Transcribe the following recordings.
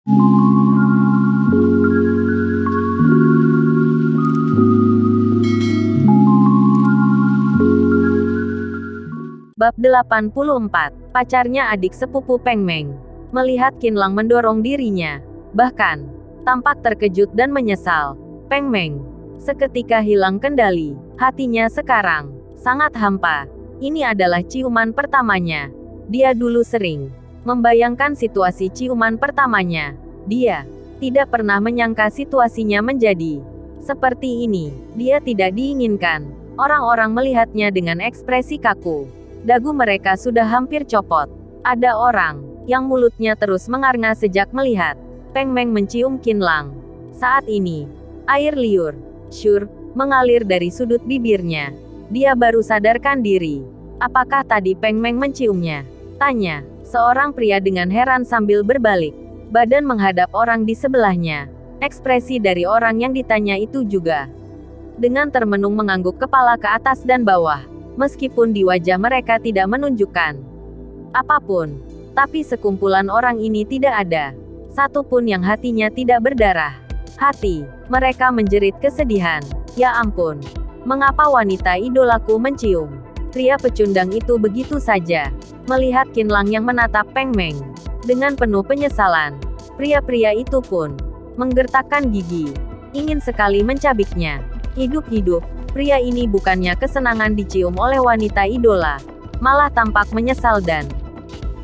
Bab 84. Pacarnya adik sepupu Peng Meng. Melihat Qinlang mendorong dirinya, bahkan tampak terkejut dan menyesal, Peng Meng seketika hilang kendali. Hatinya sekarang sangat hampa. Ini adalah ciuman pertamanya. Dia dulu sering membayangkan situasi ciuman pertamanya. Dia tidak pernah menyangka situasinya menjadi seperti ini. Dia tidak diinginkan. Orang-orang melihatnya dengan ekspresi kaku. Dagu mereka sudah hampir copot. Ada orang yang mulutnya terus mengarnga sejak melihat Peng Meng mencium Qinlang. Saat ini, air liur, syur, mengalir dari sudut bibirnya. Dia baru sadarkan diri. Apakah tadi Peng Meng menciumnya? Tanya seorang pria dengan heran sambil berbalik badan menghadap orang di sebelahnya. Ekspresi dari orang yang ditanya itu juga dengan termenung mengangguk kepala ke atas dan bawah. Meskipun di wajah mereka tidak menunjukkan apapun, tapi sekumpulan orang ini tidak ada satupun yang hatinya tidak berdarah. Hati mereka menjerit kesedihan. Ya ampun, mengapa wanita idolaku mencium pria pecundang itu begitu saja? Melihat Qinlang yang menatap Peng Meng dengan penuh penyesalan, pria-pria itu pun menggertakkan gigi, ingin sekali mencabiknya. Hidup-hidup, pria ini bukannya kesenangan dicium oleh wanita idola, malah tampak menyesal dan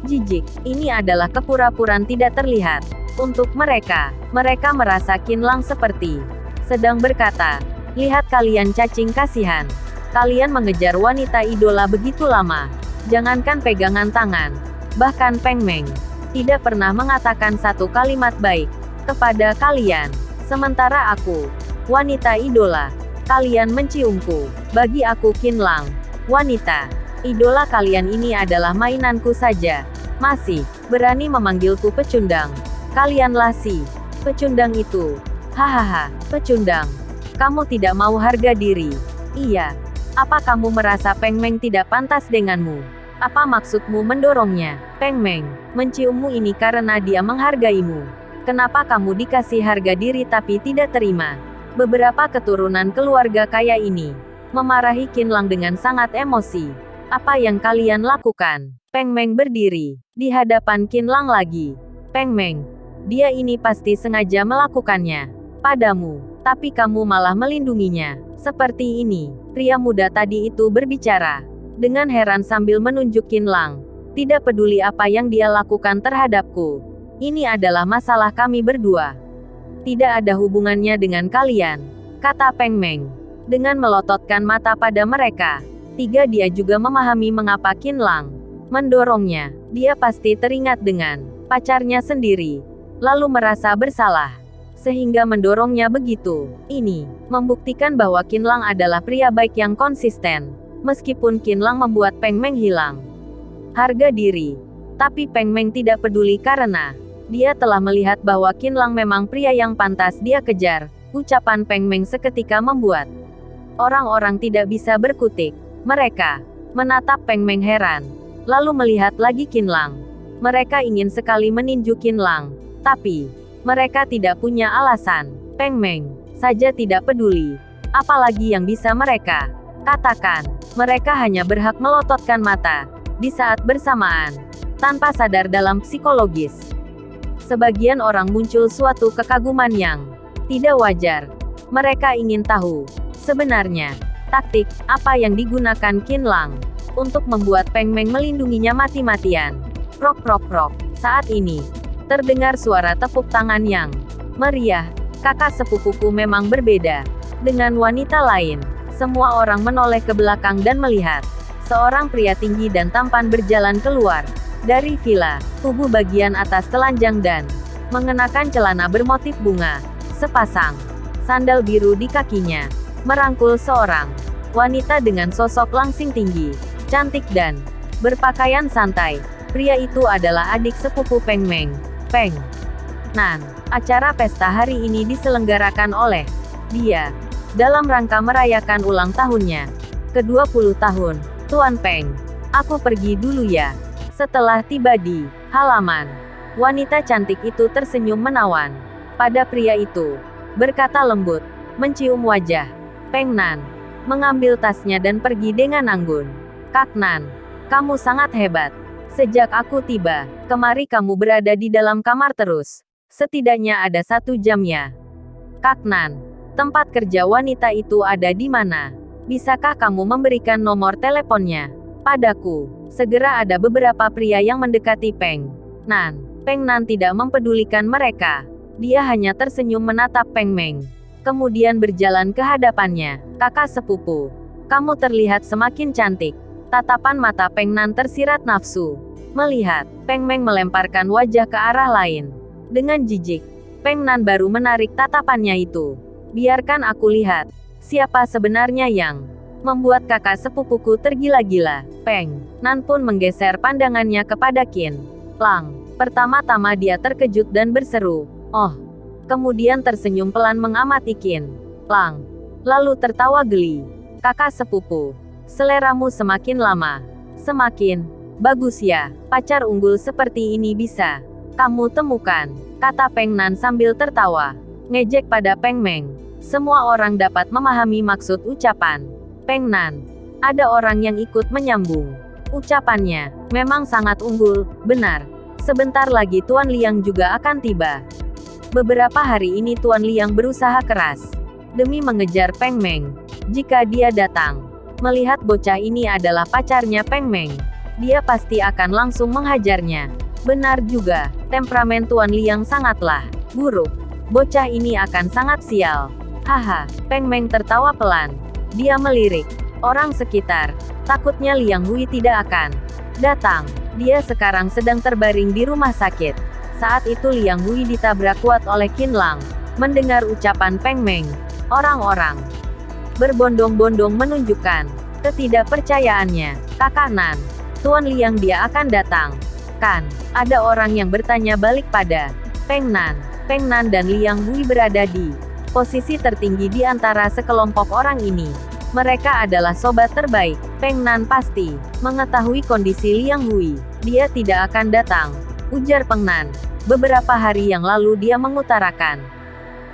jijik. Ini adalah kepura-puraan tidak terlihat. Untuk mereka, mereka merasa Qinlang seperti sedang berkata, lihat kalian cacing kasihan. Kalian mengejar wanita idola begitu lama. Jangankan pegangan tangan. Bahkan Peng Meng tidak pernah mengatakan satu kalimat baik kepada kalian. Sementara aku, wanita idola, kalian menciumku. Bagi aku Qinlang, wanita idola kalian ini adalah mainanku saja. Masih berani memanggilku pecundang. Kalianlah si pecundang itu. Hahaha, pecundang. Kamu tidak mau harga diri. Iya. Apa kamu merasa Peng Meng tidak pantas denganmu? Apa maksudmu mendorongnya? Peng Meng menciummu ini karena dia menghargaimu. Kenapa kamu dikasih harga diri tapi tidak terima? Beberapa keturunan keluarga kaya ini memarahi Qinlang dengan sangat emosi. Apa yang kalian lakukan? Peng Meng berdiri di hadapan Qinlang lagi. Peng Meng, dia ini pasti sengaja melakukannya padamu, tapi kamu malah melindunginya. Seperti ini, pria muda tadi itu berbicara dengan heran sambil menunjuk Qinlang. Tidak peduli apa yang dia lakukan terhadapku. Ini adalah masalah kami berdua. Tidak ada hubungannya dengan kalian, kata Peng Meng. Dengan melototkan mata pada mereka, dia juga memahami mengapa Qinlang mendorongnya. Dia pasti teringat dengan pacarnya sendiri, lalu merasa bersalah, sehingga mendorongnya begitu. Ini membuktikan bahwa Qinlang adalah pria baik yang konsisten. Meskipun Qinlang membuat Peng Meng hilang harga diri, tapi Peng Meng tidak peduli karena dia telah melihat bahwa Qinlang memang pria yang pantas dia kejar. Ucapan Peng Meng seketika membuat orang-orang tidak bisa berkutik. Mereka menatap Peng Meng heran, lalu melihat lagi Qinlang. Mereka ingin sekali meninju Qinlang, tapi mereka tidak punya alasan. Peng Meng saja tidak peduli. Apalagi yang bisa mereka katakan. Mereka hanya berhak melototkan mata di saat bersamaan, tanpa sadar dalam psikologis. Sebagian orang muncul suatu kekaguman yang tidak wajar. Mereka ingin tahu, sebenarnya, taktik apa yang digunakan Qinlang untuk membuat Peng Meng melindunginya mati-matian. Prok prok prok. Saat ini, terdengar suara tepuk tangan yang meriah. Kakak sepupuku memang berbeda dengan wanita lain. Semua orang menoleh ke belakang dan melihat seorang pria tinggi dan tampan berjalan keluar dari villa. Tubuh bagian atas telanjang dan mengenakan celana bermotif bunga. Sepasang sandal biru di kakinya. Merangkul seorang wanita dengan sosok langsing tinggi, cantik dan berpakaian santai. Pria itu adalah adik sepupu Peng Meng, Peng Nan. Acara pesta hari ini diselenggarakan oleh dia dalam rangka merayakan ulang tahunnya ke-20 tahun. Tuan Peng, aku pergi dulu ya. Setelah tiba di halaman, Wanita cantik itu tersenyum menawan pada pria itu, berkata lembut, mencium wajah Peng Nan, mengambil tasnya dan pergi dengan anggun. Kak Nan, kamu sangat hebat. Sejak aku tiba kemari kamu berada di dalam kamar terus. Setidaknya ada 1 jam ya. Kak Nan, tempat kerja wanita itu ada di mana? Bisakah kamu memberikan nomor teleponnya padaku? Segera ada beberapa pria yang mendekati Peng Nan. Peng Nan tidak mempedulikan mereka. Dia hanya tersenyum menatap Peng Meng. Kemudian berjalan ke hadapannya. Kakak sepupu, kamu terlihat semakin cantik. Tatapan mata Peng Nan tersirat nafsu. Melihat Peng Meng melemparkan wajah ke arah lain. Dengan jijik, Peng Nan baru menarik tatapannya itu. Biarkan aku lihat, siapa sebenarnya yang membuat kakak sepupuku tergila-gila. Peng Nan pun menggeser pandangannya kepada Qin Lang. Pertama-tama dia terkejut dan berseru, "Oh!" Kemudian tersenyum pelan mengamati Qin Lang. Lalu tertawa geli. Kakak sepupu, seleramu semakin lama semakin bagus ya. Pacar unggul seperti ini bisa kamu temukan, kata Peng Nan sambil tertawa. Ngejek pada Peng Meng. Semua orang dapat memahami maksud ucapan Peng Nan. Ada orang yang ikut menyambung. Ucapannya memang sangat unggul, benar. Sebentar lagi Tuan Liang juga akan tiba. Beberapa hari ini Tuan Liang berusaha keras demi mengejar Peng Meng. Jika dia datang, melihat bocah ini adalah pacarnya Peng Meng, dia pasti akan langsung menghajarnya. Benar juga, temperamen Tuan Liang sangatlah buruk. Bocah ini akan sangat sial. Haha, Peng Meng tertawa pelan. Dia melirik orang sekitar. Takutnya Liang Hui tidak akan datang. Dia sekarang sedang terbaring di rumah sakit. Saat itu Liang Hui ditabrak kuat oleh Qin Lang. Mendengar ucapan Peng Meng, orang-orang berbondong-bondong menunjukkan ketidakpercayaannya. Kakak Nan, Tuan Liang dia akan datang. Kan, ada orang yang bertanya balik pada Peng Nan. Peng Nan dan Liang Hui berada di posisi tertinggi di antara sekelompok orang ini. Mereka adalah sobat terbaik. Peng Nan pasti mengetahui kondisi Liang Hui. Dia tidak akan datang, ujar Peng Nan. Beberapa hari yang lalu dia mengutarakan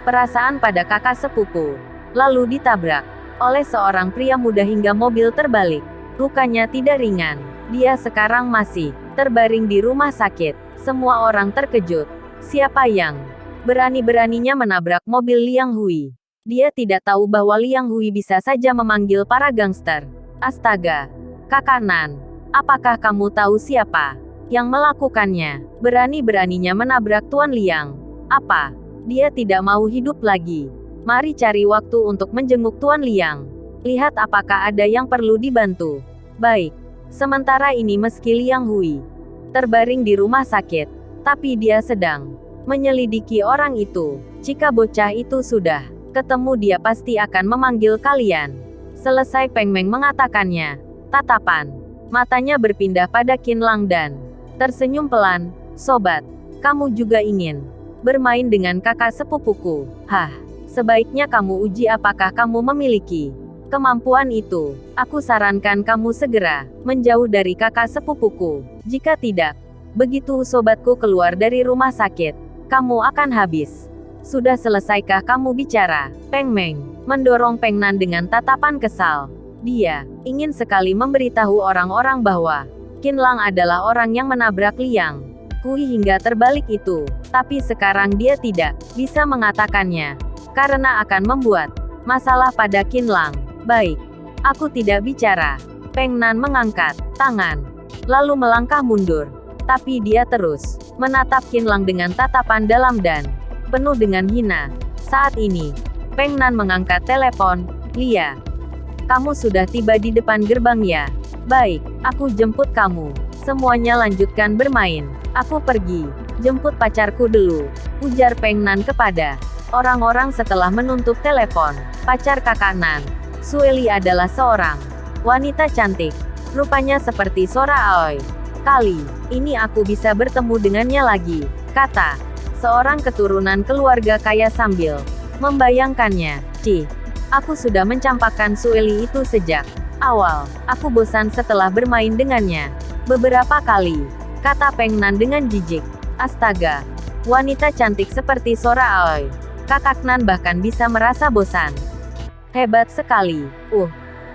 perasaan pada kakak sepupu, lalu ditabrak oleh seorang pria muda hingga mobil terbalik. Lukanya tidak ringan. Dia sekarang masih terbaring di rumah sakit. Semua orang terkejut. Siapa yang berani-beraninya menabrak mobil Liang Hui? Dia tidak tahu bahwa Liang Hui bisa saja memanggil para gangster. Astaga. Kakak Nan, apakah kamu tahu siapa yang melakukannya? Berani-beraninya menabrak Tuan Liang. Apa? Dia tidak mau hidup lagi. Mari cari waktu untuk menjenguk Tuan Liang. Lihat apakah ada yang perlu dibantu. Baik. Sementara ini meski Liang Hui terbaring di rumah sakit, tapi dia sedang menyelidiki orang itu. Jika bocah itu sudah ketemu dia pasti akan memanggil kalian. Selesai Peng Meng mengatakannya, tatapan matanya berpindah pada Qin Lang dan tersenyum pelan. Sobat, kamu juga ingin bermain dengan kakak sepupuku? Hah, sebaiknya kamu uji apakah kamu memiliki kemampuan itu. Aku sarankan kamu segera menjauh dari kakak sepupuku. Jika tidak, begitu sobatku keluar dari rumah sakit, kamu akan habis. Sudah selesaikah kamu bicara? Peng Meng mendorong Peng Nan dengan tatapan kesal. Dia ingin sekali memberitahu orang-orang bahwa Qin Lang adalah orang yang menabrak Liang Hui hingga terbalik itu. Tapi sekarang dia tidak bisa mengatakannya, karena akan membuat masalah pada Qin Lang. Baik, aku tidak bicara. Peng Nan mengangkat tangan, lalu melangkah mundur. Tapi dia terus menatap Qin Lang dengan tatapan dalam dan penuh dengan hina. Saat ini, Peng Nan mengangkat telepon. Lia, kamu sudah tiba di depan gerbang ya? Baik, aku jemput kamu. Semuanya lanjutkan bermain. Aku pergi jemput pacarku dulu, ujar Peng Nan kepada orang-orang setelah menutup telepon. Pacar kakak Nan, Sueli adalah seorang wanita cantik. Rupanya seperti Sora Aoi. Kali ini aku bisa bertemu dengannya lagi, kata seorang keturunan keluarga kaya sambil membayangkannya. Cih, aku sudah mencampakkan Sueli itu sejak awal. Aku bosan setelah bermain dengannya beberapa kali, kata Peng Nan dengan jijik. Astaga, wanita cantik seperti Sora Aoi. Kakak Nan bahkan bisa merasa bosan. Hebat sekali.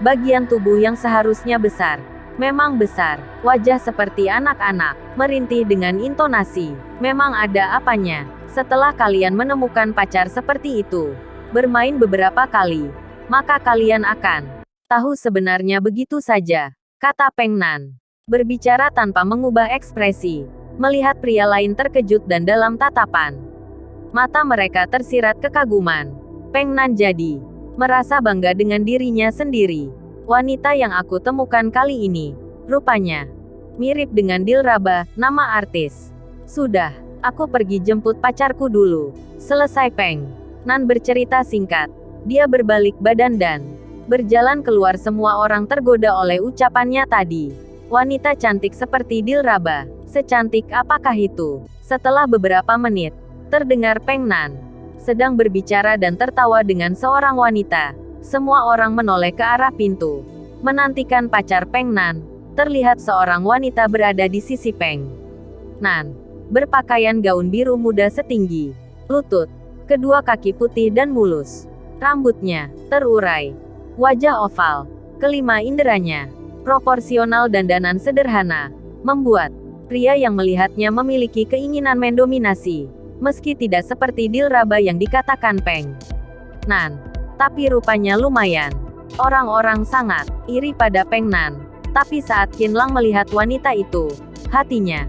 Bagian tubuh yang seharusnya besar. Memang besar. Wajah seperti anak-anak. Merintih dengan intonasi. Memang ada apanya. Setelah kalian menemukan pacar seperti itu, bermain beberapa kali, maka kalian akan tahu sebenarnya begitu saja, kata Peng Nan. Berbicara tanpa mengubah ekspresi. Melihat pria lain terkejut dan dalam tatapan mata mereka tersirat kekaguman. Peng Nan jadi merasa bangga dengan dirinya sendiri. Wanita yang aku temukan kali ini, rupanya mirip dengan Dilraba, nama artis. Sudah, aku pergi jemput pacarku dulu. Selesai Peng Nan bercerita singkat. Dia berbalik badan dan berjalan keluar. Semua orang tergoda oleh ucapannya tadi. Wanita cantik seperti Dilraba. Secantik apakah itu? Setelah beberapa menit, terdengar Peng Nan sedang berbicara dan tertawa dengan seorang wanita. Semua orang menoleh ke arah pintu, menantikan pacar Peng Nan. Terlihat seorang wanita berada di sisi Peng Nan, berpakaian gaun biru muda setinggi lutut, kedua kaki putih dan mulus. Rambutnya terurai, wajah oval, kelima inderanya proporsional dan dandan sederhana, membuat pria yang melihatnya memiliki keinginan mendominasi. Meski tidak seperti Dilraba yang dikatakan Peng Nan, tapi rupanya lumayan. Orang-orang sangat iri pada Peng Nan. Tapi saat Qinlang melihat wanita itu, hatinya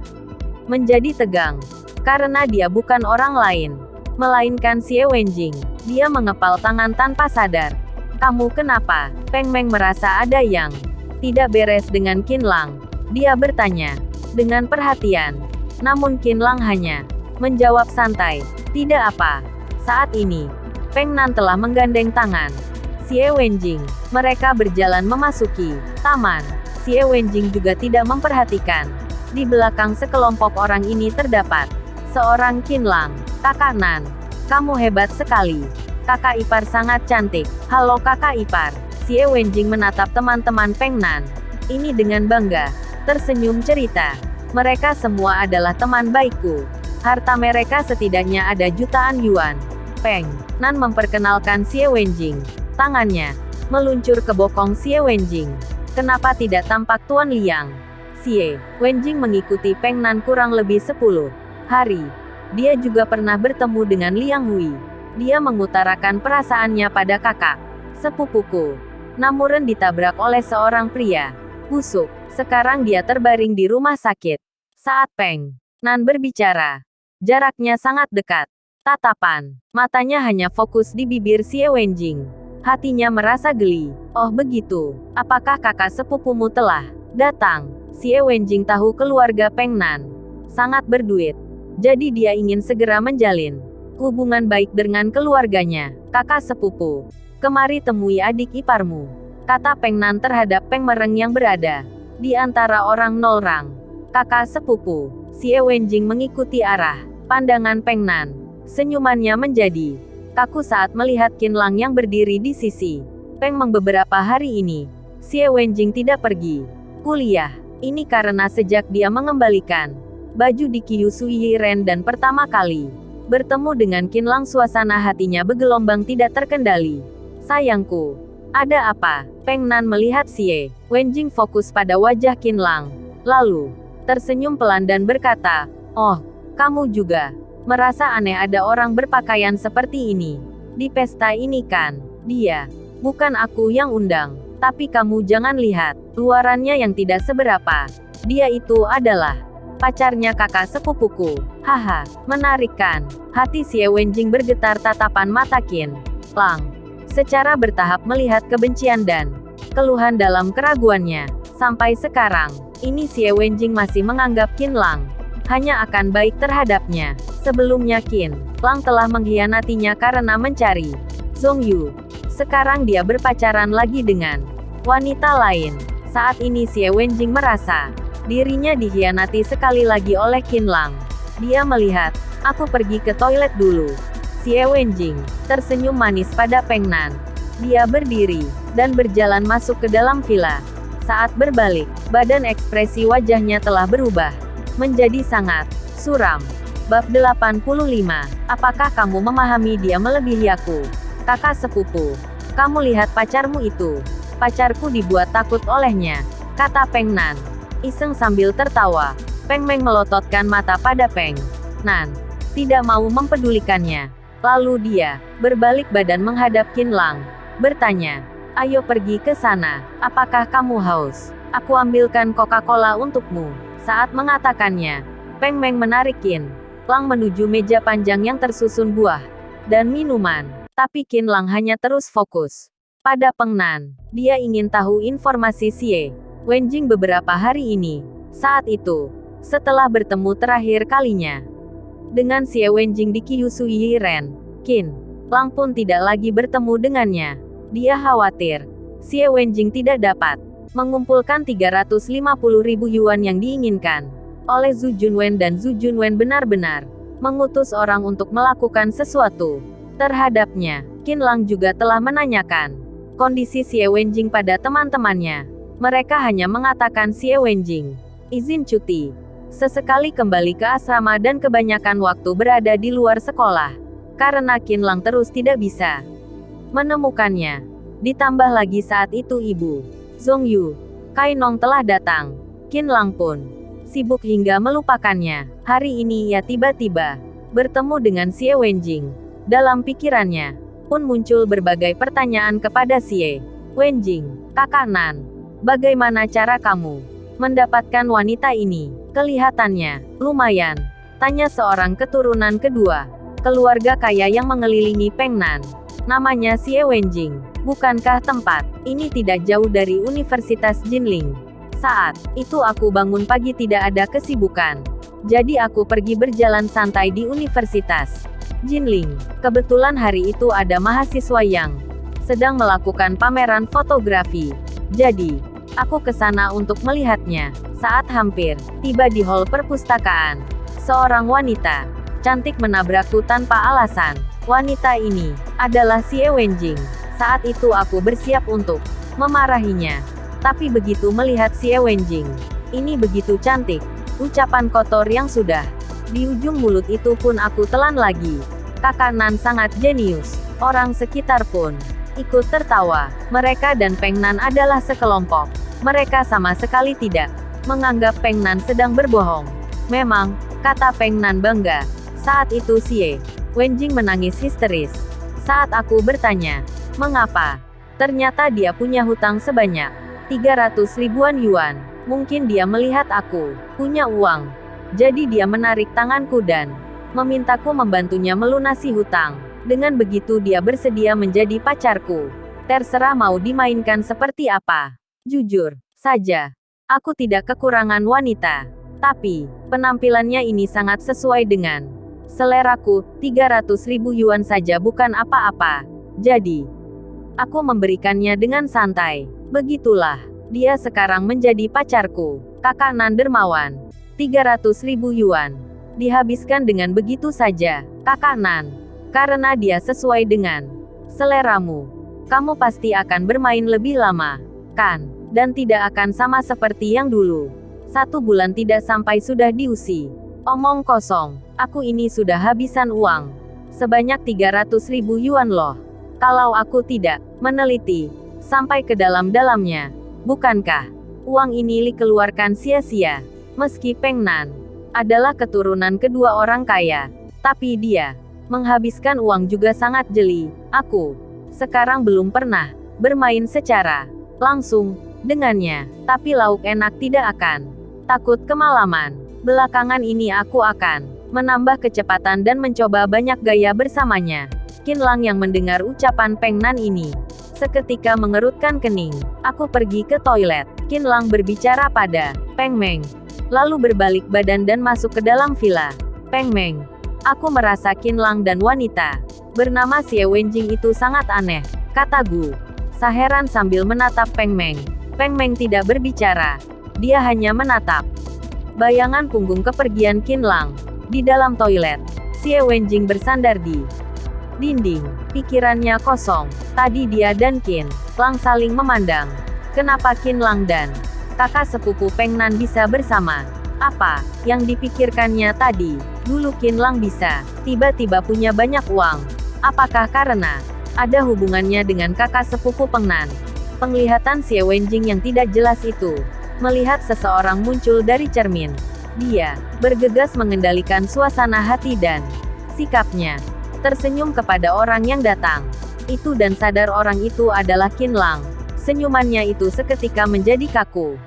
menjadi tegang. Karena dia bukan orang lain, melainkan Xie Wenjing. Dia mengepal tangan tanpa sadar. Kamu kenapa? Peng Meng merasa ada yang tidak beres dengan Qinlang. Dia bertanya dengan perhatian. Namun Qinlang hanya menjawab santai, tidak apa. Saat ini, Peng Nan telah menggandeng tangan Xie Wenjing. Mereka berjalan memasuki taman. Xie Wenjing juga tidak memperhatikan. Di belakang sekelompok orang ini terdapat seorang Qinlang. Kakak Nan, kamu hebat sekali. Kakak ipar sangat cantik. Halo kakak ipar. Xie Wenjing menatap teman-teman Peng Nan ini dengan bangga. Tersenyum cerita. Mereka semua adalah teman baikku. Harta mereka setidaknya ada jutaan yuan. Peng Nan memperkenalkan Xie Wenjing. Tangannya meluncur ke bokong Xie Wenjing. Kenapa tidak tampak Tuan Liang? Xie Wenjing mengikuti Peng Nan kurang lebih 10 hari. Dia juga pernah bertemu dengan Liang Hui. Dia mengutarakan perasaannya pada kakak sepupuku. Namun ditabrak oleh seorang pria busuk. Sekarang dia terbaring di rumah sakit. Saat Peng Nan berbicara, jaraknya sangat dekat. Tatapan matanya hanya fokus di bibir Xie Wenjing. Hatinya merasa geli. Oh begitu, apakah kakak sepupumu telah datang? Xie Wenjing tahu keluarga Peng Nan sangat berduit. Jadi dia ingin segera menjalin hubungan baik dengan keluarganya. Kakak sepupu, kemari temui adik iparmu, kata Peng Nan terhadap Peng Mereng yang berada di antara orang Nolrang. Kakak sepupu, Xie Wenjing mengikuti arah pandangan Peng Nan. Senyumannya menjadi kaku saat melihat Qinlang yang berdiri di sisi Peng Meng. Beberapa hari ini, Xie Wenjing tidak pergi kuliah. Ini karena sejak dia mengembalikan baju di Kyusui Ren dan pertama kali bertemu dengan Qinlang, suasana hatinya bergelombang tidak terkendali. Sayangku, ada apa? Peng Nan melihat Xie Wenjing fokus pada wajah Qinlang, lalu tersenyum pelan dan berkata, "Oh, kamu juga merasa aneh ada orang berpakaian seperti ini di pesta ini kan? Dia bukan aku yang undang, tapi kamu jangan lihat luarannya yang tidak seberapa. Dia itu adalah pacarnya kakak sepupuku." Haha, menarik kan? Hati Xie Wenjing bergetar, tatapan mata Qinlang secara bertahap melihat kebencian dan keluhan dalam keraguannya. Sampai sekarang, ini Xie Wenjing masih menganggap Qinlang hanya akan baik terhadapnya. Sebelumnya Qinlang telah mengkhianatinya karena mencari Zhong Yu. Sekarang dia berpacaran lagi dengan wanita lain. Saat ini Xie Wenjing merasa dirinya dikhianati sekali lagi oleh Qinlang. Dia melihat, aku pergi ke toilet dulu. Xie Wenjing tersenyum manis pada Peng Nan. Dia berdiri dan berjalan masuk ke dalam villa. Saat berbalik, badan ekspresi wajahnya telah berubah menjadi sangat suram. Bab 85. Apakah kamu memahami dia melebihi aku? Kakak sepupu. Kamu lihat pacarmu itu. Pacarku dibuat takut olehnya, kata Peng Nan. Iseng sambil tertawa. Peng Meng melototkan mata pada Peng Nan. Tidak mau mempedulikannya. Lalu dia berbalik badan menghadap Qin Lang. Bertanya, ayo pergi ke sana. Apakah kamu haus? Aku ambilkan Coca-Cola untukmu. Saat mengatakannya, Peng Meng menarik Qin Lang menuju meja panjang yang tersusun buah dan minuman. Tapi Qin Lang hanya terus fokus pada Peng Nan. Dia ingin tahu informasi Xie Wenjing beberapa hari ini. Saat itu, setelah bertemu terakhir kalinya dengan Xie Wenjing di Kyushu Yiren, Qin Lang pun tidak lagi bertemu dengannya. Dia khawatir Xie Wenjing tidak dapat mengumpulkan 350.000 yuan yang diinginkan oleh Zhu Junwen, dan Zhu Junwen benar-benar mengutus orang untuk melakukan sesuatu terhadapnya. Qin Lang juga telah menanyakan kondisi Xie Wenjing pada teman-temannya. Mereka hanya mengatakan Xie Wenjing izin cuti sesekali kembali ke asrama dan kebanyakan waktu berada di luar sekolah. Karena Qin Lang terus tidak bisa menemukannya. Ditambah lagi saat itu Ibu Zhong Yu, Kai Nong telah datang. Qin Lang pun sibuk hingga melupakannya. Hari ini ia tiba-tiba bertemu dengan Xie Wenjing. Dalam pikirannya pun muncul berbagai pertanyaan kepada Xie Wenjing. Kakak Nan, bagaimana cara kamu mendapatkan wanita ini? Kelihatannya lumayan, tanya seorang keturunan kedua keluarga kaya yang mengelilingi Peng Nan. Namanya Xie Wenjing. Bukankah tempat ini tidak jauh dari Universitas Jinling? Saat itu aku bangun pagi tidak ada kesibukan. Jadi aku pergi berjalan santai di Universitas Jinling. Kebetulan hari itu ada mahasiswa yang sedang melakukan pameran fotografi. Jadi, aku ke sana untuk melihatnya. Saat hampir tiba di hall perpustakaan, seorang wanita cantik menabrakku tanpa alasan. Wanita ini adalah Xie Wenjing. Saat itu aku bersiap untuk memarahinya. Tapi begitu melihat Xie Wenjing ini begitu cantik, ucapan kotor yang sudah di ujung mulut itu pun aku telan lagi. Kakak Nan sangat jenius. Orang sekitar pun ikut tertawa. Mereka dan Peng Nan adalah sekelompok. Mereka sama sekali tidak menganggap Peng Nan sedang berbohong. Memang, kata Peng Nan bangga. Saat itu Xie Wenjing menangis histeris. Saat aku bertanya, mengapa? Ternyata dia punya hutang sebanyak 300.000 yuan. Mungkin dia melihat aku punya uang. Jadi dia menarik tanganku dan memintaku membantunya melunasi hutang. Dengan begitu dia bersedia menjadi pacarku. Terserah mau dimainkan seperti apa. Jujur saja, aku tidak kekurangan wanita. Tapi, penampilannya ini sangat sesuai dengan seleraku. 300.000 yuan saja bukan apa-apa. Jadi, aku memberikannya dengan santai. Begitulah, dia sekarang menjadi pacarku. Kakak Nan dermawan. 300.000 yuan. Dihabiskan dengan begitu saja, Kakak Nan. Karena dia sesuai dengan seleramu. Kamu pasti akan bermain lebih lama, kan? Dan tidak akan sama seperti yang dulu. 1 bulan tidak sampai sudah diusi. Omong kosong, aku ini sudah habisan uang. Sebanyak 300.000 yuan loh. Kalau aku tidak meneliti sampai ke dalam-dalamnya, bukankah uang ini dikeluarkan sia-sia? Meski Peng Nan adalah keturunan kedua orang kaya, tapi dia menghabiskan uang juga sangat jeli. Aku sekarang belum pernah bermain secara langsung dengannya, tapi lauk enak tidak akan takut kemalaman. Belakangan ini aku akan menambah kecepatan dan mencoba banyak gaya bersamanya. Qin Lang yang mendengar ucapan Peng Nan ini seketika mengerutkan kening. Aku pergi ke toilet. Qin Lang berbicara pada Peng Meng, lalu berbalik badan dan masuk ke dalam villa Peng Meng. Aku merasa Qin Lang dan wanita bernama Xie Wenjing itu sangat aneh, kata Gu Saheran sambil menatap Peng Meng. Peng Meng tidak berbicara. Dia hanya menatap bayangan punggung kepergian Qin Lang. Di dalam toilet, Xie Wenjing bersandar di dinding. Pikirannya kosong. Tadi dia dan Qin Lang saling memandang. Kenapa Qin Lang dan kakak sepupu Peng Nan bisa bersama? Apa yang dipikirkannya tadi? Dulu Qin Lang bisa tiba-tiba punya banyak uang. Apakah karena ada hubungannya dengan kakak sepupu Peng Nan? Penglihatan Xie Wenjing yang tidak jelas itu melihat seseorang muncul dari cermin. Dia bergegas mengendalikan suasana hati dan sikapnya. Tersenyum kepada orang yang datang itu dan sadar orang itu adalah Qin Lang. Senyumannya itu seketika menjadi kaku.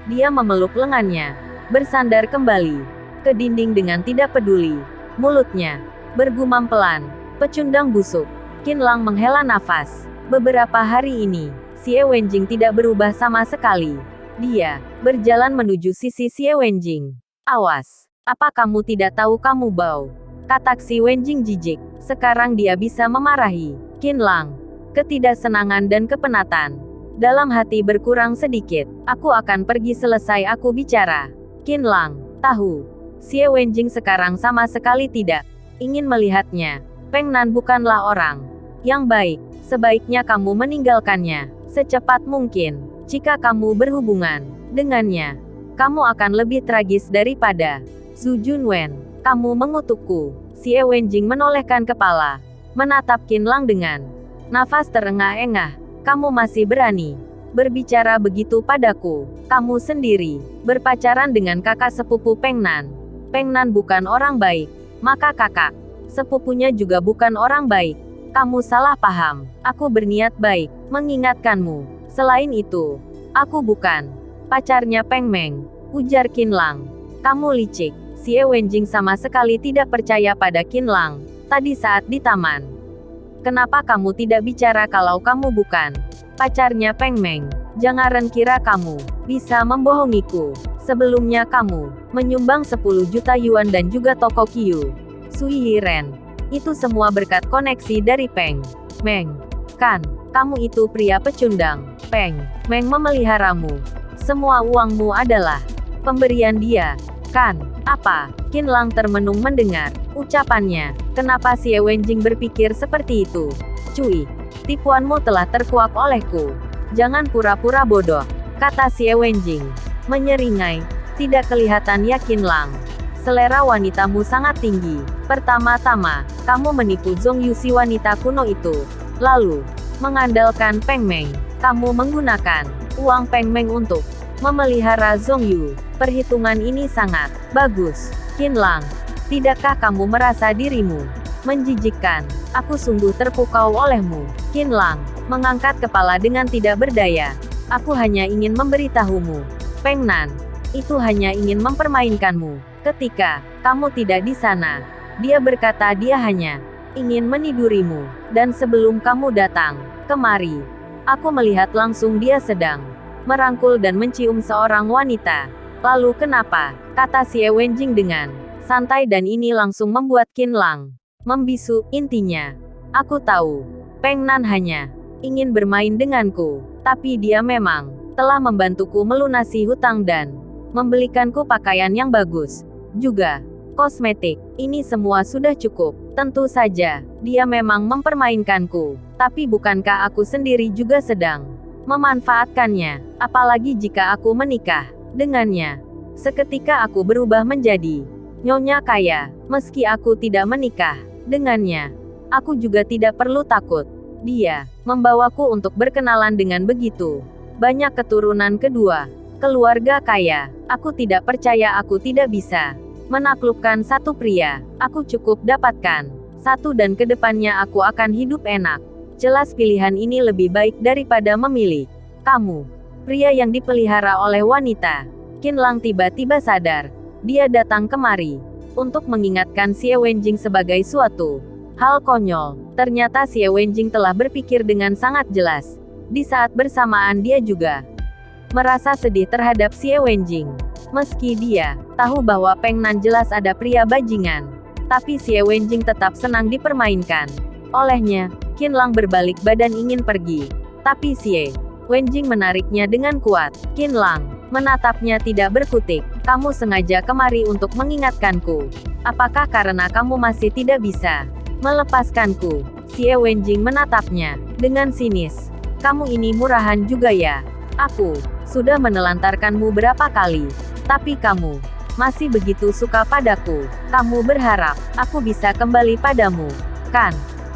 Dia memeluk lengannya, bersandar kembali ke dinding dengan tidak peduli. Mulutnya bergumam pelan, pecundang busuk. Qin Lang menghela nafas. Beberapa hari ini, Xie Wenjing tidak berubah sama sekali. Dia berjalan menuju sisi Xie Wenjing. Awas, apa kamu tidak tahu kamu bau? Kata Xie Wenjing jijik. Sekarang dia bisa memarahi Qin Lang. Ketidaksenangan dan kepenatan dalam hati berkurang sedikit. Aku akan pergi selesai aku bicara. Qin Lang tahu Xie Wenjing sekarang sama sekali tidak ingin melihatnya. Peng Nan bukanlah orang yang baik. Sebaiknya kamu meninggalkannya secepat mungkin. Jika kamu berhubungan dengannya, kamu akan lebih tragis daripada Zhu Junwen. Kamu mengutukku. Xie Wenjing menolehkan kepala, menatap Qin Lang dengan nafas terengah-engah. Kamu masih berani berbicara begitu padaku? Kamu sendiri berpacaran dengan kakak sepupu Peng Nan. Peng Nan bukan orang baik, maka kakak sepupunya juga bukan orang baik. Kamu salah paham. Aku berniat baik mengingatkanmu. Selain itu, aku bukan pacarnya Peng Meng, ujar Qin Lang. Kamu licik. Xie Wenjing sama sekali tidak percaya pada Qin Lang tadi saat di taman. Kenapa kamu tidak bicara kalau kamu bukan pacarnya Peng Meng? Jangan kira kamu bisa membohongiku. Sebelumnya kamu menyumbang 10 juta yuan dan juga toko Qiu Sui Ren. Itu semua berkat koneksi dari Peng Meng. Kan, kamu itu pria pecundang. Peng Meng memeliharamu. Semua uangmu adalah pemberian dia, kan? Apa? Qin Lang termenung mendengar ucapannya. Kenapa Xie Wenjing berpikir seperti itu? Cui, tipuanmu telah terkuak olehku. Jangan pura-pura bodoh, kata Xie Wenjing menyeringai. Tidak kelihatan yakin Lang. Selera wanitamu sangat tinggi. Pertama-tama, kamu menipu Zhong Yu si wanita kuno itu. Lalu, mengandalkan Peng Meng. Kamu menggunakan uang Peng Meng untuk memelihara Zhong Yu. Perhitungan ini sangat bagus. Qin Lang, tidakkah kamu merasa dirimu menjijikkan? Aku sungguh terpukau olehmu. Qin Lang mengangkat kepala dengan tidak berdaya. Aku hanya ingin memberitahumu. Peng Nan itu hanya ingin mempermainkanmu. Ketika kamu tidak di sana, dia berkata dia hanya ingin menidurimu. Dan sebelum kamu datang kemari, aku melihat langsung dia sedang merangkul dan mencium seorang wanita. Lalu kenapa? Kata Xie Wenjing dengan santai dan ini langsung membuat Qin Lang membisu. Intinya, aku tahu Peng Nan hanya ingin bermain denganku, tapi dia memang telah membantuku melunasi hutang dan membelikanku pakaian yang bagus, juga kosmetik. Ini semua sudah cukup. Tentu saja, dia memang mempermainkanku, tapi bukankah aku sendiri juga sedang memanfaatkannya? Apalagi jika aku menikah dengannya. Seketika aku berubah menjadi nyonya kaya. Meski aku tidak menikah dengannya, aku juga tidak perlu takut. Dia membawaku untuk berkenalan dengan begitu banyak keturunan kedua, keluarga kaya. Aku tidak percaya aku tidak bisa menaklukkan satu pria. Aku cukup dapatkan satu dan kedepannya aku akan hidup enak. Jelas pilihan ini lebih baik daripada memilih kamu, pria yang dipelihara oleh wanita. Qin Lang tiba-tiba sadar. Dia datang kemari untuk mengingatkan Xie Wenjing sebagai suatu hal konyol. Ternyata Xie Wenjing telah berpikir dengan sangat jelas. Di saat bersamaan dia juga merasa sedih terhadap Xie Wenjing. Meski dia tahu bahwa Peng Nan jelas ada pria bajingan, tapi Xie Wenjing tetap senang dipermainkan olehnya. Qin Lang berbalik badan ingin pergi, tapi Xie Wenjing menariknya dengan kuat. Qin Lang menatapnya tidak berkutik. Kamu sengaja kemari untuk mengingatkanku. Apakah karena kamu masih tidak bisa melepaskanku? Xie Wenjing menatapnya dengan sinis. Kamu ini murahan juga ya. Aku sudah menelantarkanmu berapa kali, tapi kamu Masih begitu suka padaku. Kamu berharap aku bisa kembali padamu, kan?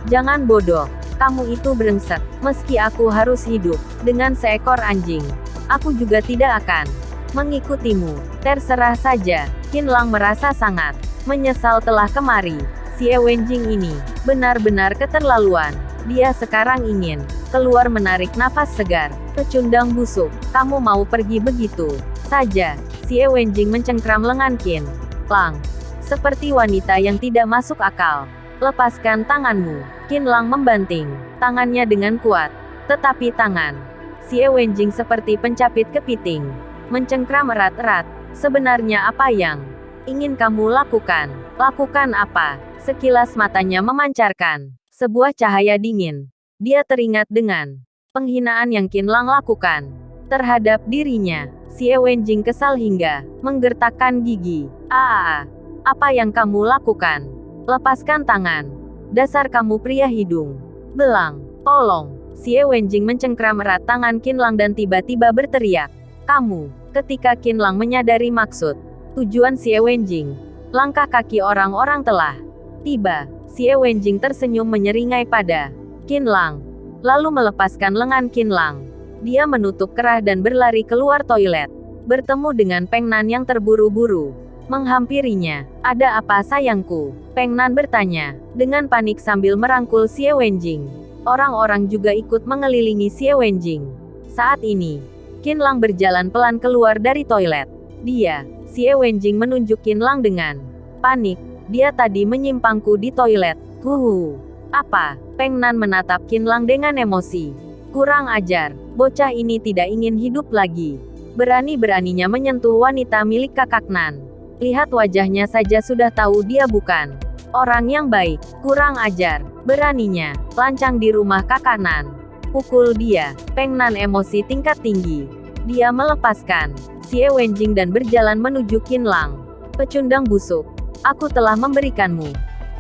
Jangan bodoh. Kamu itu brengsek. Meski aku harus hidup dengan seekor anjing, aku juga tidak akan mengikutimu. Terserah saja. Qinlang merasa sangat menyesal telah kemari. Si Wenjing ini benar-benar keterlaluan. Dia sekarang ingin keluar menarik nafas segar. Pecundang busuk, kamu mau pergi begitu saja? Si Wenjing mencengkram lengan Qinlang seperti wanita yang tidak masuk akal. Lepaskan tanganmu. Qinlang membanting tangannya dengan kuat. Tetapi tangan si Wenjing seperti pencapit kepiting, mencengkram erat-erat. Sebenarnya apa yang ingin kamu lakukan? Lakukan apa? Sekilas matanya memancarkan sebuah cahaya dingin. Dia teringat dengan penghinaan yang Qinlang lakukan terhadap dirinya. Si Wenjing kesal hingga menggertakkan gigi. Apa yang kamu lakukan? Lepaskan tangan. Dasar kamu pria hidung belang. Tolong. Si Wenjing mencengkram erat tangan Qinlang dan tiba-tiba berteriak. Kamu. Ketika Qinlang menyadari maksud tujuan si Wenjing, langkah kaki orang-orang telah tiba. Si Wenjing tersenyum menyeringai pada Qinlang, lalu melepaskan lengan Qinlang. Dia menutup kerah dan berlari keluar toilet. Bertemu dengan Peng Nan yang terburu-buru menghampirinya. Ada apa sayangku? Peng Nan bertanya dengan panik sambil merangkul si Wenjing. Orang-orang juga ikut mengelilingi si Wenjing. Saat ini, Qinlang berjalan pelan keluar dari toilet. Si Wenjing menunjuk Qinlang dengan panik. Dia tadi menyimpangku di toilet. Apa? Peng Nan menatap Qinlang dengan emosi. Kurang ajar. Bocah ini tidak ingin hidup lagi. Berani-beraninya menyentuh wanita milik kakak Nan. Lihat wajahnya saja sudah tahu dia bukan orang yang baik. Kurang ajar. Beraninya lancang di rumah kakak Nan. Pukul dia. Peng Nan emosi tingkat tinggi. Dia melepaskan si Wenjing dan berjalan menuju Qinlang. Pecundang busuk. Aku telah memberikanmu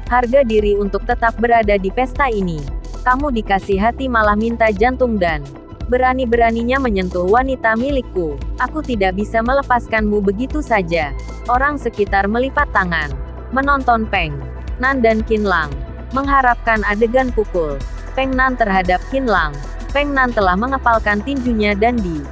harga diri untuk tetap berada di pesta ini. Kamu dikasih hati malah minta jantung dan berani-beraninya menyentuh wanita milikku. Aku tidak bisa melepaskanmu begitu saja. Orang sekitar melipat tangan, menonton Peng Nan dan Qinlang, mengharapkan adegan pukul Peng Nan terhadap Qinlang. Peng Nan telah mengepalkan tinjunya dan di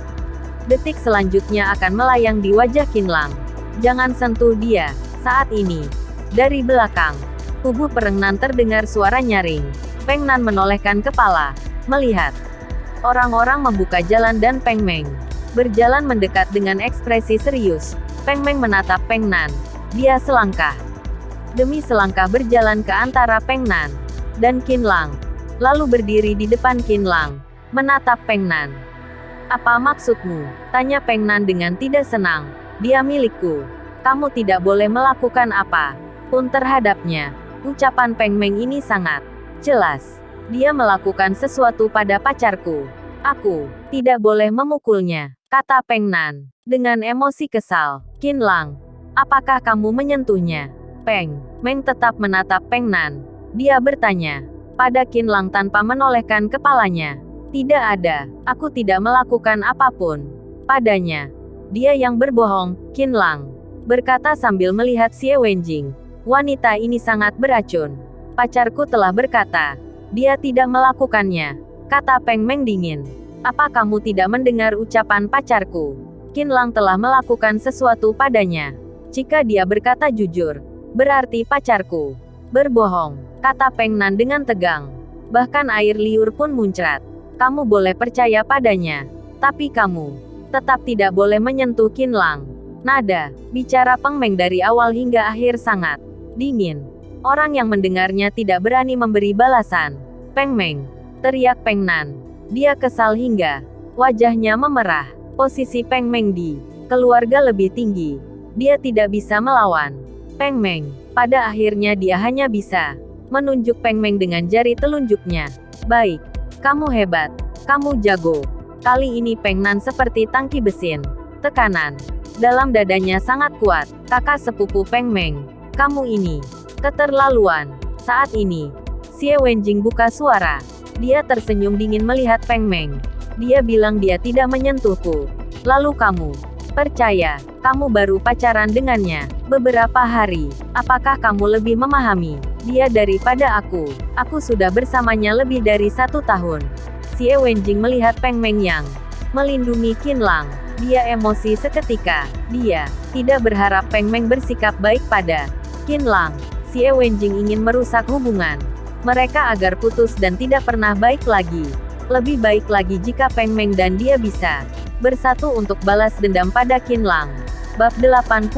detik selanjutnya akan melayang di wajah Qinlang. Jangan sentuh dia. Saat ini, dari belakang tubuh Peng Nan terdengar suara nyaring. Peng Nan menolehkan kepala, melihat orang-orang membuka jalan dan Peng Meng berjalan mendekat dengan ekspresi serius. Peng Meng menatap Peng Nan. Dia selangkah demi selangkah berjalan ke antara Peng Nan dan Qinlang, lalu berdiri di depan Qinlang, menatap Peng Nan. Apa maksudmu? Tanya Peng Nan dengan tidak senang. Dia milikku. Kamu tidak boleh melakukan apa pun terhadapnya. Ucapan Peng Meng ini sangat jelas. Dia melakukan sesuatu pada pacarku. Aku tidak boleh memukulnya, kata Peng Nan dengan emosi kesal. Qinlang, apakah kamu menyentuhnya? Peng Meng tetap menatap Peng Nan. Dia bertanya pada Qinlang tanpa menolehkan kepalanya. Tidak ada. Aku tidak melakukan apapun padanya. Dia yang berbohong. Qinlang berkata sambil melihat si Wenjing. Wanita ini sangat beracun. Pacarku telah berkata, dia tidak melakukannya, kata Peng Meng dingin. Apa kamu tidak mendengar ucapan pacarku? Qinlang telah melakukan sesuatu padanya. Jika dia berkata jujur, berarti pacarku berbohong, kata Peng Nan dengan tegang. Bahkan air liur pun muncrat. Kamu boleh percaya padanya, tapi kamu tetap tidak boleh menyentuh Qinlang. Nada bicara Peng Meng dari awal hingga akhir sangat dingin. Orang yang mendengarnya tidak berani memberi balasan. Peng Meng, teriak Peng Nan. Dia kesal hingga wajahnya memerah. Posisi Peng Meng di keluarga lebih tinggi. Dia tidak bisa melawan Peng Meng. Pada akhirnya dia hanya bisa menunjuk Peng Meng dengan jari telunjuknya. Baik, kamu hebat. Kamu jago. Kali ini Peng Nan seperti tangki besin. Tekanan dalam dadanya sangat kuat. Kakak sepupu Peng Meng, kamu ini keterlaluan. Saat ini, si Wenjing buka suara. Dia tersenyum dingin melihat Peng Meng. Dia bilang dia tidak menyentuhku. Lalu kamu Percaya, kamu baru pacaran dengannya beberapa hari. Apakah kamu lebih memahami dia daripada aku? Aku sudah bersamanya lebih dari 1 tahun. Xie Wenjing melihat Peng Meng yang melindungi Qinlang. Dia emosi seketika. Dia tidak berharap Peng Meng bersikap baik pada Qinlang. Xie Wenjing ingin merusak hubungan mereka agar putus dan tidak pernah baik lagi. Lebih baik lagi jika Peng Meng dan dia bisa bersatu untuk balas dendam pada Qinlang. Bab 86.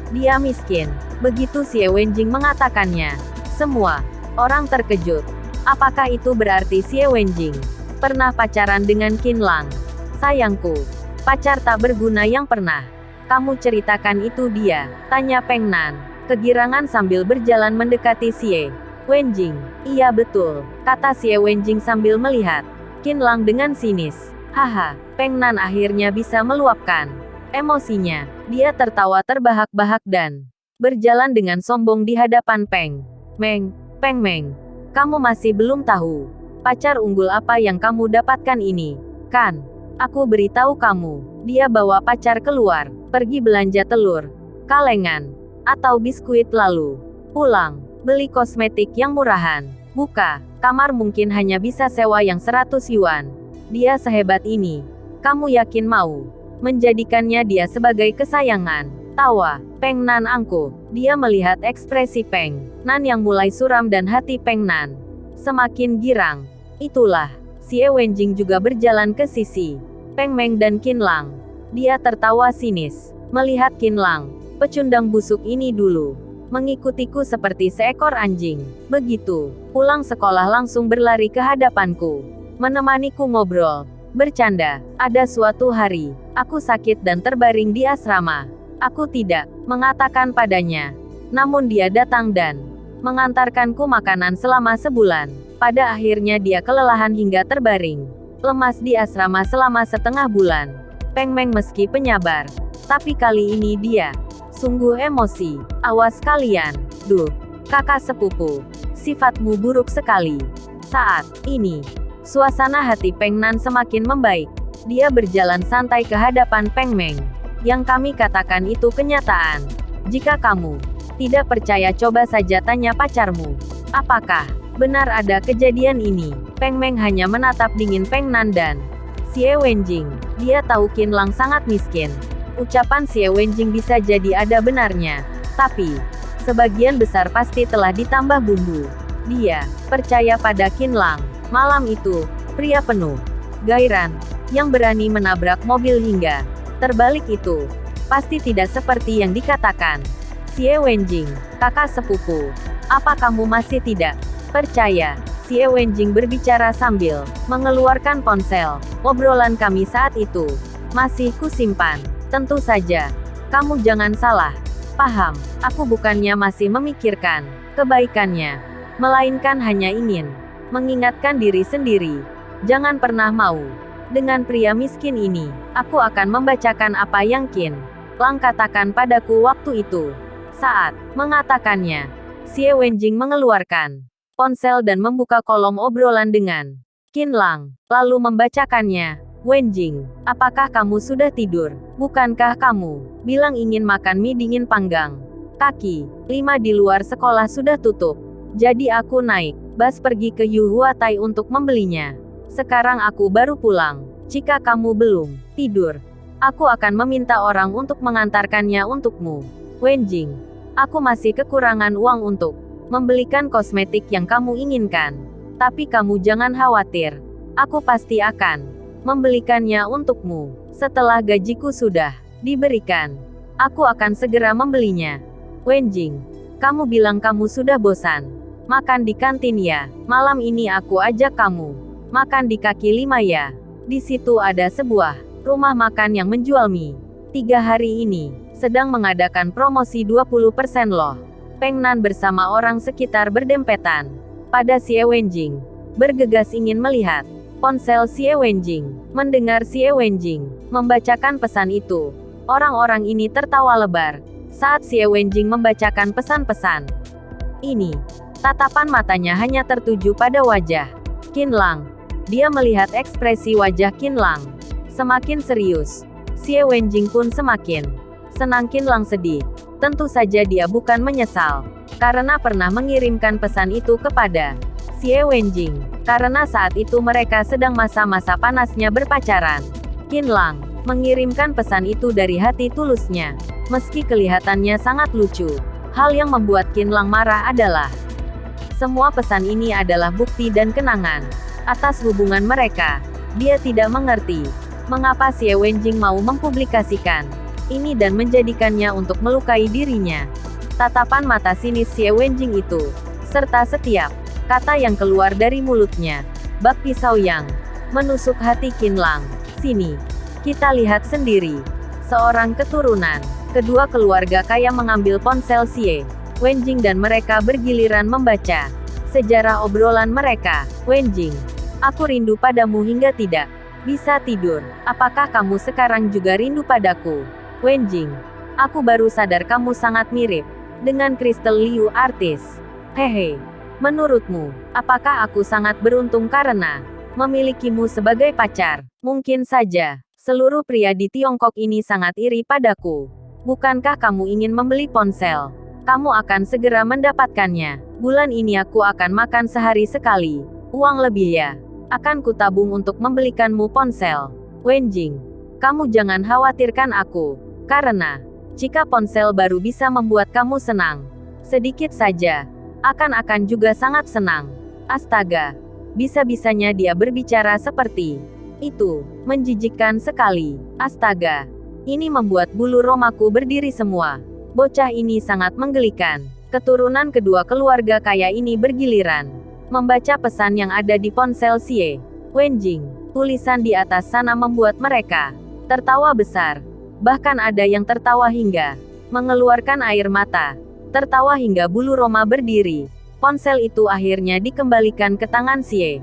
Dia miskin. Begitu Xie Wenjing mengatakannya, semua orang terkejut. Apakah itu berarti Xie Wenjing pernah pacaran dengan Qinlang? Sayangku, pacar tak berguna yang pernah kamu ceritakan itu dia, tanya Peng Nan, kegirangan sambil berjalan mendekati Xie Wenjing. Iya betul, kata Xie Wenjing sambil melihat Qinlang dengan sinis. Haha, Peng Nan akhirnya bisa meluapkan emosinya. Dia tertawa terbahak-bahak dan berjalan dengan sombong di hadapan Peng Meng. Kamu masih belum tahu pacar unggul apa yang kamu dapatkan ini, kan? Aku beritahu kamu, dia bawa pacar keluar, pergi belanja telur, kalengan, atau biskuit lalu pulang, beli kosmetik yang murahan, buka kamar mungkin hanya bisa sewa yang 100 yuan. Dia sehebat ini. Kamu yakin mau menjadikannya dia sebagai kesayangan? Tawa Peng Nan angkuh. Dia melihat ekspresi Peng Nan yang mulai suram dan hati Peng Nan semakin girang. Itulah, Xie Wenjing juga berjalan ke sisi Peng Meng dan Qinlang. Dia tertawa sinis. Melihat Qinlang, pecundang busuk ini dulu mengikutiku seperti seekor anjing. Begitu pulang sekolah langsung berlari ke hadapanku, menemaniku ngobrol, bercanda. Ada suatu hari, aku sakit dan terbaring di asrama. Aku tidak mengatakan padanya. Namun dia datang dan mengantarkanku makanan selama sebulan. Pada akhirnya dia kelelahan hingga terbaring lemas di asrama selama setengah bulan. Peng Meng meski penyabar, tapi kali ini dia sungguh emosi. Awas kalian, duh, kakak sepupu, sifatmu buruk sekali. Saat ini, suasana hati Peng Nan semakin membaik. Dia berjalan santai ke hadapan Peng Meng. Yang kami katakan itu kenyataan. Jika kamu tidak percaya coba saja tanya pacarmu. Apakah benar ada kejadian ini? Peng Meng hanya menatap dingin Peng Nan dan Xie Wenjing. Dia tahu Qinlang sangat miskin. Ucapan Xie Wenjing bisa jadi ada benarnya. Tapi, sebagian besar pasti telah ditambah bumbu. Dia percaya pada Qinlang. Malam itu, pria penuh gairan, yang berani menabrak mobil hingga terbalik itu, pasti tidak seperti yang dikatakan. Xie Wenjing, kakak sepupu, apa kamu masih tidak percaya? Xie Wenjing berbicara sambil mengeluarkan ponsel. Obrolan kami saat itu masih kusimpan. Tentu saja, kamu jangan salah paham. Aku bukannya masih memikirkan kebaikannya, melainkan hanya ingin mengingatkan diri sendiri. Jangan pernah mau. Dengan pria miskin ini, aku akan membacakan apa yang Qinlang katakan padaku waktu itu. Saat mengatakannya, Xie Wenjing mengeluarkan ponsel dan membuka kolom obrolan dengan Qinlang, lalu membacakannya. Wenjing, apakah kamu sudah tidur? Bukankah kamu bilang ingin makan mie dingin panggang? Kaki 5 di luar sekolah sudah tutup. Jadi aku naik bus pergi ke Yuhuatai untuk membelinya. Sekarang aku baru pulang. Jika kamu belum tidur, aku akan meminta orang untuk mengantarkannya untukmu. Wenjing, aku masih kekurangan uang untuk membelikan kosmetik yang kamu inginkan. Tapi kamu jangan khawatir. Aku pasti akan membelikannya untukmu. Setelah gajiku sudah diberikan, aku akan segera membelinya. Wenjing, kamu bilang kamu sudah bosan makan di kantin ya? Malam ini aku ajak kamu makan di kaki 5 ya. Di situ ada sebuah rumah makan yang menjual mie. 3 hari ini sedang mengadakan promosi 20% loh. Peng Nan bersama orang sekitar berdempetan pada Xie Wenjing. Bergegas ingin melihat ponsel Xie Wenjing. Mendengar Xie Wenjing membacakan pesan itu, orang-orang ini tertawa lebar. Saat Xie Wenjing membacakan pesan-pesan ini, tatapan matanya hanya tertuju pada wajah Qinlang. Dia melihat ekspresi wajah Qinlang semakin serius. Xie Wenjing pun semakin senang. Qinlang sedih. Tentu saja dia bukan menyesal karena pernah mengirimkan pesan itu kepada Xie Wenjing, karena saat itu mereka sedang masa-masa panasnya berpacaran. Qinlang mengirimkan pesan itu dari hati tulusnya, meski kelihatannya sangat lucu. Hal yang membuat Qinlang marah adalah semua pesan ini adalah bukti dan kenangan atas hubungan mereka. Dia tidak mengerti mengapa Xie Wenjing mau mempublikasikan ini dan menjadikannya untuk melukai dirinya. Tatapan mata sinis Xie Wenjing itu, serta setiap kata yang keluar dari mulutnya, bak pisau yang menusuk hati Qinlang. Sini, kita lihat sendiri. Seorang keturunan kedua keluarga kaya mengambil ponsel Xie Wenjing dan mereka bergiliran membaca sejarah obrolan mereka. Wenjing, aku rindu padamu hingga tidak bisa tidur. Apakah kamu sekarang juga rindu padaku? Wenjing, aku baru sadar kamu sangat mirip dengan Crystal Liu artis. Hehe. Menurutmu, apakah aku sangat beruntung karena memilikimu sebagai pacar? Mungkin saja. Seluruh pria di Tiongkok ini sangat iri padaku. Bukankah kamu ingin membeli ponsel? Kamu akan segera mendapatkannya. Bulan ini aku akan makan sehari sekali. Uang lebih ya. Akan kutabung untuk membelikanmu ponsel. Wenjing, kamu jangan khawatirkan aku. Karena, jika ponsel baru bisa membuat kamu senang, sedikit saja, akan juga sangat senang. Astaga, bisa-bisanya dia berbicara seperti itu. Menjijikkan sekali. Astaga, ini membuat bulu romaku berdiri semua. Bocah ini sangat menggelikan. Keturunan kedua keluarga kaya ini bergiliran membaca pesan yang ada di ponsel Xie Wenjing. Tulisan di atas sana membuat mereka tertawa besar. Bahkan ada yang tertawa hingga mengeluarkan air mata. Tertawa hingga bulu roma berdiri. Ponsel itu akhirnya dikembalikan ke tangan Xie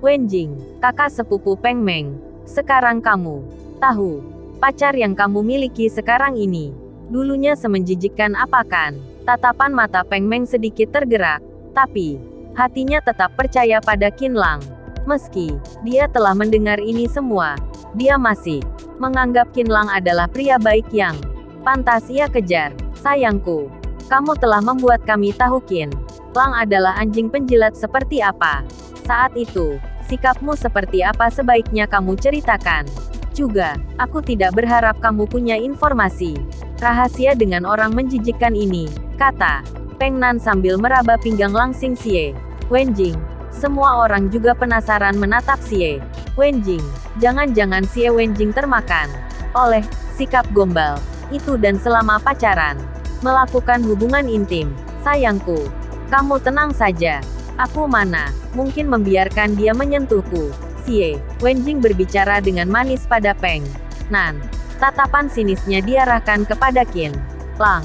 Wenjing, kakak sepupu Peng Meng. Sekarang kamu tahu pacar yang kamu miliki sekarang ini dulunya semenjijikkan apa kan? Tatapan mata Peng Meng sedikit tergerak, tapi hatinya tetap percaya pada Qinlang. Meski dia telah mendengar ini semua, dia masih menganggap Qinlang adalah pria baik yang pantas ia kejar. Sayangku, kamu telah membuat kami tahu Qinlang adalah anjing penjilat seperti apa. Saat itu, sikapmu seperti apa sebaiknya kamu ceritakan. Juga, aku tidak berharap kamu punya informasi rahasia dengan orang menjijikkan ini, kata Peng Nan sambil meraba pinggang langsing Xie Wenjing. Semua orang juga penasaran menatap Xie Wenjing. Jangan-jangan Xie Wenjing termakan oleh sikap gombal itu dan selama pacaran melakukan hubungan intim. Sayangku, kamu tenang saja. Aku mana mungkin membiarkan dia menyentuhku. Xie Wenjing berbicara dengan manis pada Peng Nan. Tatapan sinisnya diarahkan kepada Qinlang.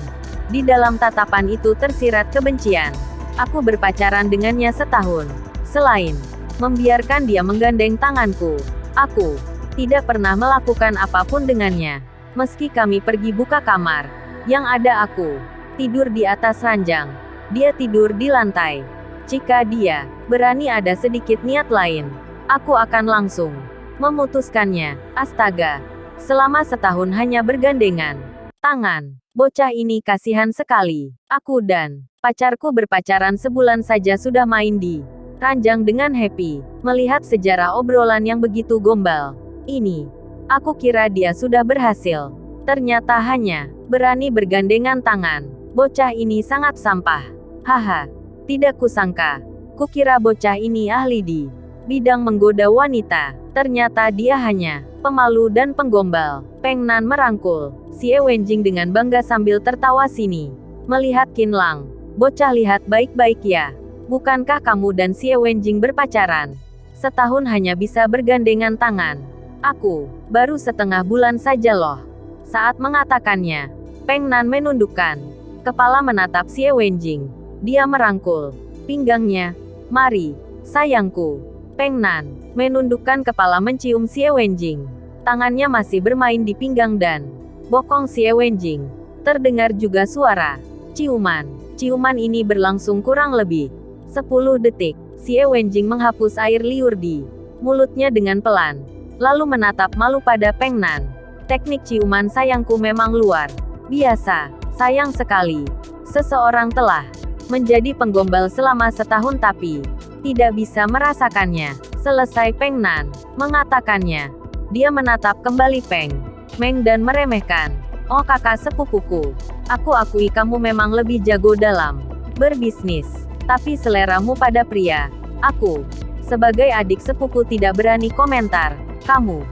Di dalam tatapan itu tersirat kebencian. Aku berpacaran dengannya setahun. Selain membiarkan dia menggandeng tanganku, aku tidak pernah melakukan apapun dengannya. Meski kami pergi buka kamar, yang ada aku tidur di atas ranjang. Dia tidur di lantai. Jika dia berani ada sedikit niat lain, aku akan langsung memutuskannya. Astaga, selama setahun hanya bergandengan tangan. Bocah ini kasihan sekali. Aku dan pacarku berpacaran sebulan saja sudah main di ranjang dengan happy. Melihat sejarah obrolan yang begitu gombal ini, aku kira dia sudah berhasil. Ternyata hanya berani bergandengan tangan. Bocah ini sangat sampah. Haha, tidak kusangka. Kukira bocah ini ahli di bidang menggoda wanita. Ternyata dia hanya pemalu dan penggombal. Peng Nan merangkul Xie Wenjing dengan bangga sambil tertawa sini. Melihat Qinlang, bocah lihat baik-baik ya. Bukankah kamu dan Xie Wenjing berpacaran? Setahun hanya bisa bergandengan tangan. Aku baru setengah bulan saja loh. Saat mengatakannya, Peng Nan menundukkan kepala menatap Xie Wenjing. Dia merangkul pinggangnya. Mari, sayangku. Peng Nan menundukkan kepala mencium Xie Wenjing. Tangannya masih bermain di pinggang dan bokong Xie Wenjing. Terdengar juga suara ciuman. Ciuman ini berlangsung kurang lebih 10 detik. Xie Wenjing menghapus air liur di mulutnya dengan pelan, lalu menatap malu pada Peng Nan. Teknik ciuman sayangku memang luar biasa. Sayang sekali. Seseorang telah menjadi penggombal selama setahun tapi tidak bisa merasakannya. Selesai Peng Nan mengatakannya, dia menatap kembali Peng Meng dan meremehkan. Oh kakak sepupuku, aku akui kamu memang lebih jago dalam berbisnis. Tapi seleramu pada pria, aku sebagai adik sepupu tidak berani komentar. Kamu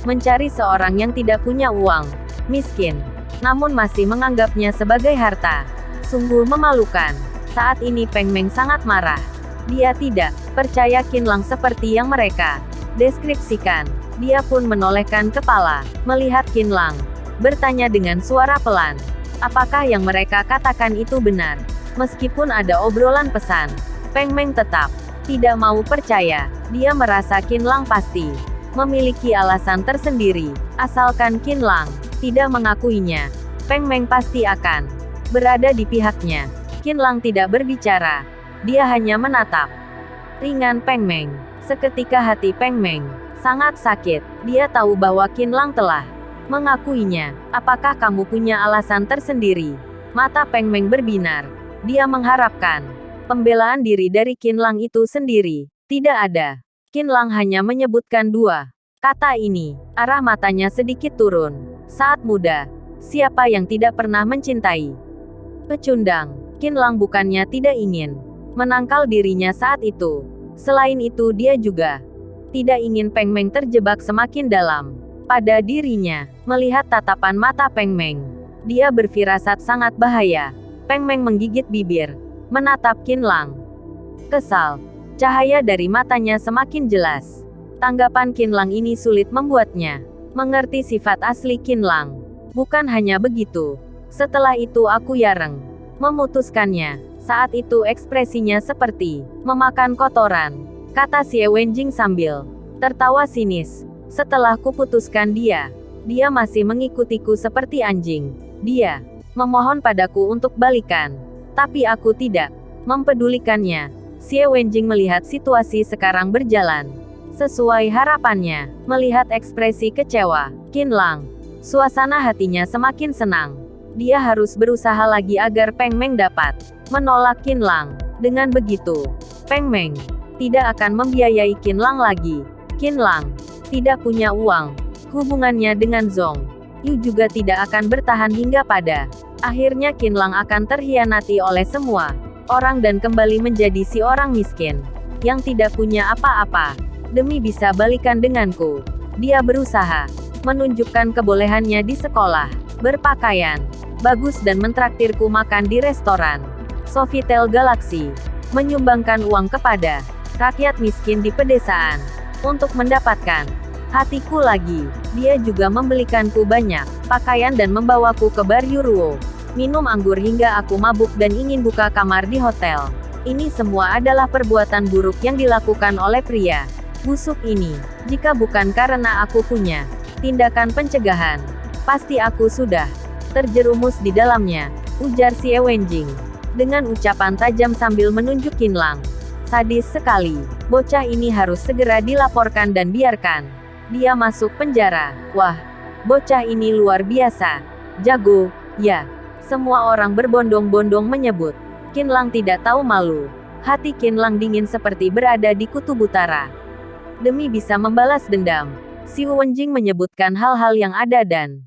mencari seorang yang tidak punya uang, miskin, namun masih menganggapnya sebagai harta. Sungguh memalukan. Saat ini Peng Meng sangat marah. Dia tidak percaya Qinlang seperti yang mereka deskripsikan. Dia pun menolehkan kepala, melihat Qinlang, bertanya dengan suara pelan. Apakah yang mereka katakan itu benar? Meskipun ada obrolan pesan, Peng Meng tetap tidak mau percaya. Dia merasa Qinlang pasti memiliki alasan tersendiri. Asalkan Qinlang tidak mengakuinya, Peng Meng pasti akan berada di pihaknya. Qinlang tidak berbicara. Dia hanya menatap ringan Peng Meng. Seketika hati Peng Meng sangat sakit. Dia tahu bahwa Qinlang telah mengakuinya. Apakah kamu punya alasan tersendiri? Mata Peng Meng berbinar. Dia mengharapkan pembelaan diri dari Qinlang itu sendiri. Tidak ada. Qinlang hanya menyebutkan dua kata ini. Arah matanya sedikit turun. Saat muda, siapa yang tidak pernah mencintai? Pecundang. Qinlang bukannya tidak ingin menangkal dirinya saat itu. Selain itu dia juga tidak ingin Peng Meng terjebak semakin dalam pada dirinya. Melihat tatapan mata Peng Meng, dia berfirasat sangat bahaya. Peng Meng menggigit bibir, menatap Qinlang. Kesal. Cahaya dari matanya semakin jelas. Tanggapan Qinlang ini sulit membuatnya mengerti sifat asli Qinlang. Bukan hanya begitu. Setelah itu aku yareng memutuskannya. Saat itu ekspresinya seperti memakan kotoran, kata Xie Wenjing sambil tertawa sinis. Setelah kuputuskan dia masih mengikutiku seperti anjing. Dia memohon padaku untuk balikan, tapi aku tidak mempedulikannya. Xie Wenjing melihat situasi sekarang berjalan sesuai harapannya. Melihat ekspresi kecewa Qinlang, suasana hatinya semakin senang. Dia harus berusaha lagi agar Peng Meng dapat menolak Qinlang. Dengan begitu, Peng Meng tidak akan membiayai Qinlang lagi. Qinlang tidak punya uang. Hubungannya dengan Zhong Yu juga tidak akan bertahan hingga pada akhirnya Qinlang akan terhianati oleh semua orang dan kembali menjadi si orang miskin yang tidak punya apa-apa. Demi bisa balikan denganku, dia berusaha menunjukkan kebolehannya di sekolah, berpakaian bagus dan mentraktirku makan di restoran Sofitel Galaxy, menyumbangkan uang kepada rakyat miskin di pedesaan untuk mendapatkan hatiku lagi. Dia juga membelikanku banyak pakaian dan membawaku ke bar Yuruo, minum anggur hingga aku mabuk dan ingin buka kamar di hotel. Ini semua adalah perbuatan buruk yang dilakukan oleh pria busuk ini. Jika bukan karena aku punya tindakan pencegahan, pasti aku sudah terjerumus di dalamnya, ujar Xie Wenjing dengan ucapan tajam sambil menunjuk Qinlang. Sadis sekali. Bocah ini harus segera dilaporkan dan biarkan dia masuk penjara. Wah, bocah ini luar biasa. Jago, ya. Semua orang berbondong-bondong menyebut. Qinlang tidak tahu malu. Hati Qinlang dingin seperti berada di kutub utara. Demi bisa membalas dendam, Xie Wenjing menyebutkan hal-hal yang ada dan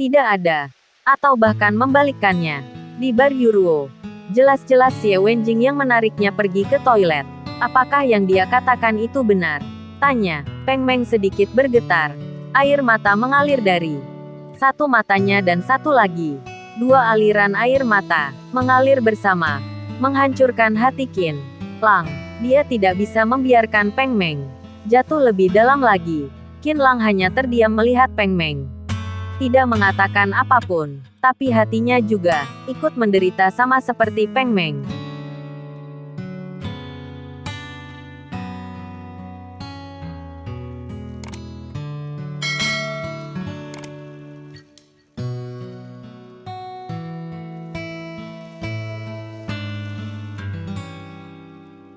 tidak ada, atau bahkan membalikkannya. Di bar Yuruo, jelas-jelas Xie Wenjing yang menariknya pergi ke toilet. Apakah yang dia katakan itu benar? Tanya. Peng Meng sedikit bergetar. Air mata mengalir dari satu matanya dan satu lagi. Dua aliran air mata mengalir bersama, menghancurkan hati Qinlang. Dia tidak bisa membiarkan Peng Meng jatuh lebih dalam lagi. Qinlang hanya terdiam melihat Peng Meng, tidak mengatakan apapun, tapi hatinya juga ikut menderita sama seperti Peng Meng.